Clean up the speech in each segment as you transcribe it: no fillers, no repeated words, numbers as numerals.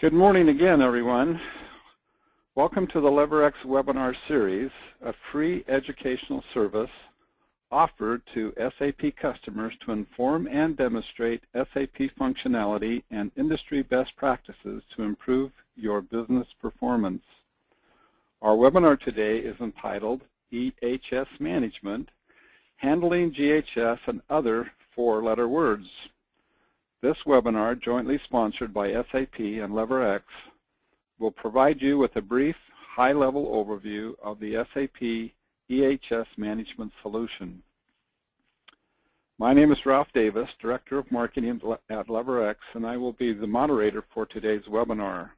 Good morning again, everyone. Welcome to the LeverX webinar series, a free educational service offered to SAP customers to inform and demonstrate SAP functionality and industry best practices to improve your business performance. Our webinar today is entitled EHS Management, Handling GHS and Other Four-Letter Words. This webinar, jointly sponsored by SAP and LeverX, will provide you with a brief, high-level overview of the SAP EHS management solution. My name is Ralph Davis, Director of Marketing at LeverX, and I will be the moderator for today's webinar.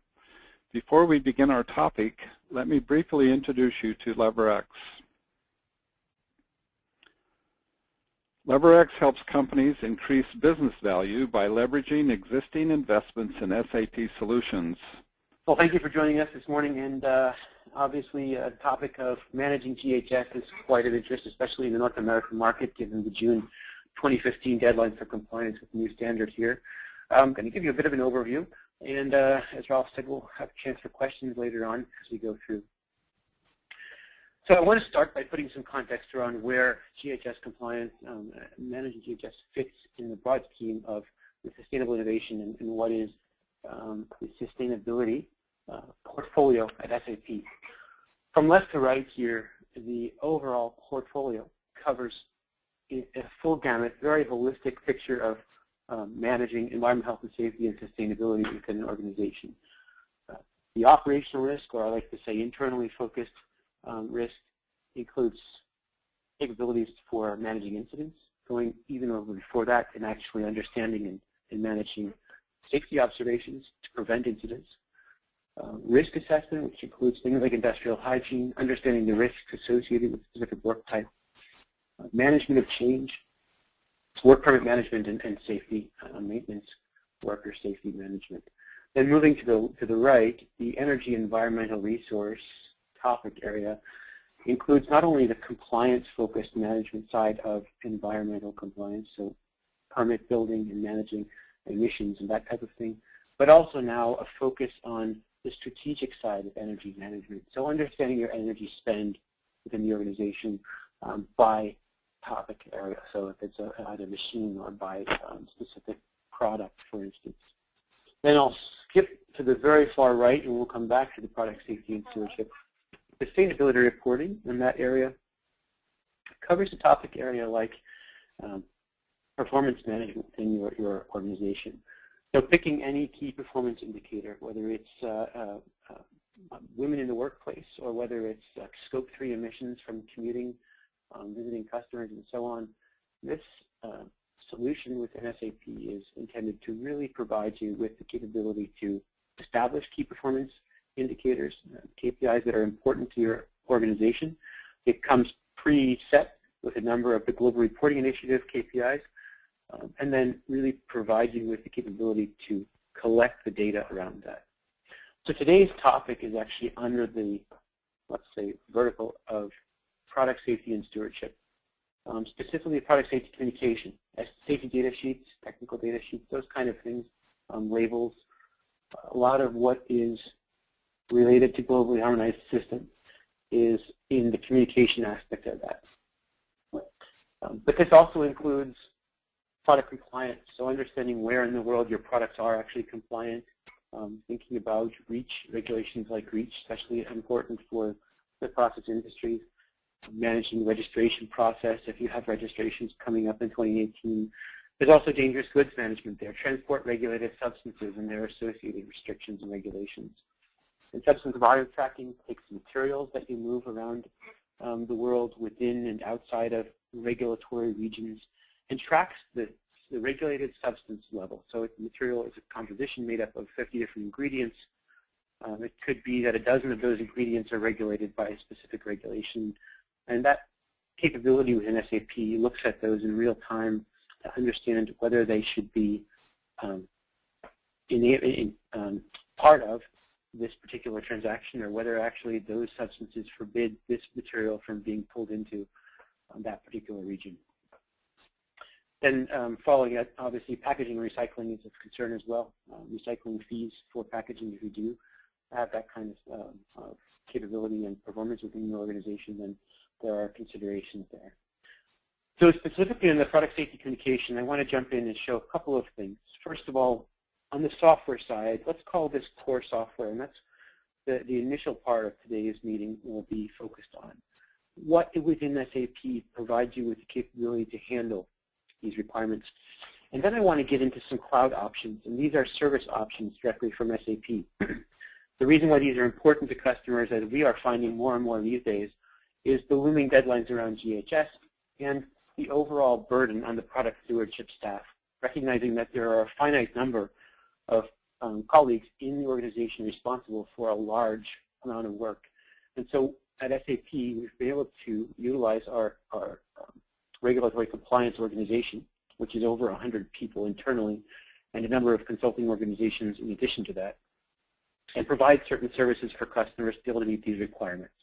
Before we begin our topic, let me briefly introduce you to LeverX. LeverX helps companies increase business value by leveraging existing investments in SAP solutions. Well, thank you for joining us this morning, and obviously the topic of managing GHS is quite of interest, especially in the North American market, given the June 2015 deadline for compliance with the new standard here. I'm going to give you a bit of an overview, and as Ralph said, we'll have a chance for questions later on as we go through. So I want to start by putting some context around where GHS compliance, managing GHS fits in the broad scheme of the sustainable innovation and what is the sustainability portfolio at SAP. From left to right here, the overall portfolio covers a full gamut, very holistic picture of managing environmental health and safety and sustainability within an organization. The operational risk, or I like to say internally focused risk, includes capabilities for managing incidents, going even over before that and actually understanding and managing safety observations to prevent incidents. Risk assessment, which includes things like industrial hygiene, understanding the risks associated with specific work type. Management of change, work permit management and safety maintenance, worker safety management. Then moving to the right, the energy environmental resource topic area includes not only the compliance-focused management side of environmental compliance, so permit building and managing emissions and that type of thing, but also now a focus on the strategic side of energy management. So understanding your energy spend within the organization by topic area, so if it's either machine or by specific product, for instance. Then I'll skip to the very far right and we'll come back to the product safety and stewardship. Sustainability reporting in that area covers a topic area like performance management in your organization. So picking any key performance indicator, whether it's women in the workplace or whether it's scope 3 emissions from commuting, visiting customers and so on, this solution within SAP is intended to really provide you with the capability to establish key performance indicators, KPIs that are important to your organization. It comes preset with a number of the Global Reporting Initiative KPIs, and then really provide you with the capability to collect the data around that. So today's topic is actually under the, let's say, vertical of product safety and stewardship, specifically product safety communication, safety data sheets, technical data sheets, those kind of things, labels. A lot of what is related to globally harmonized systems is in the communication aspect of that. But this also includes product compliance, so understanding where in the world your products are actually compliant, thinking about REACH, regulations like REACH, especially important for the process industries, managing the registration process if you have registrations coming up in 2018. There's also dangerous goods management there, transport regulated substances and their associated restrictions and regulations. And substance volume tracking takes materials that you move around the world within and outside of regulatory regions and tracks the regulated substance level. So if the material is a composition made up of 50 different ingredients, it could be that a dozen of those ingredients are regulated by a specific regulation. And that capability within SAP looks at those in real time to understand whether they should be part of this particular transaction or whether actually those substances forbid this material from being pulled into that particular region. Then following it, obviously packaging and recycling is of concern as well. Recycling fees for packaging, if you do have that kind of capability and performance within your organization, then there are considerations there. So specifically in the product safety communication, I want to jump in and show a couple of things. First of all, on the software side, let's call this core software, and that's the initial part of today's meeting will be focused on. What within SAP provides you with the capability to handle these requirements? And then I want to get into some cloud options, and these are service options directly from SAP. The reason why these are important to customers, as we are finding more and more these days, is the looming deadlines around GHS and the overall burden on the product stewardship staff, recognizing that there are a finite number of colleagues in the organization responsible for a large amount of work. And so at SAP, we've been able to utilize our regulatory compliance organization, which is over 100 people internally, and a number of consulting organizations in addition to that, and provide certain services for customers to be able to meet these requirements.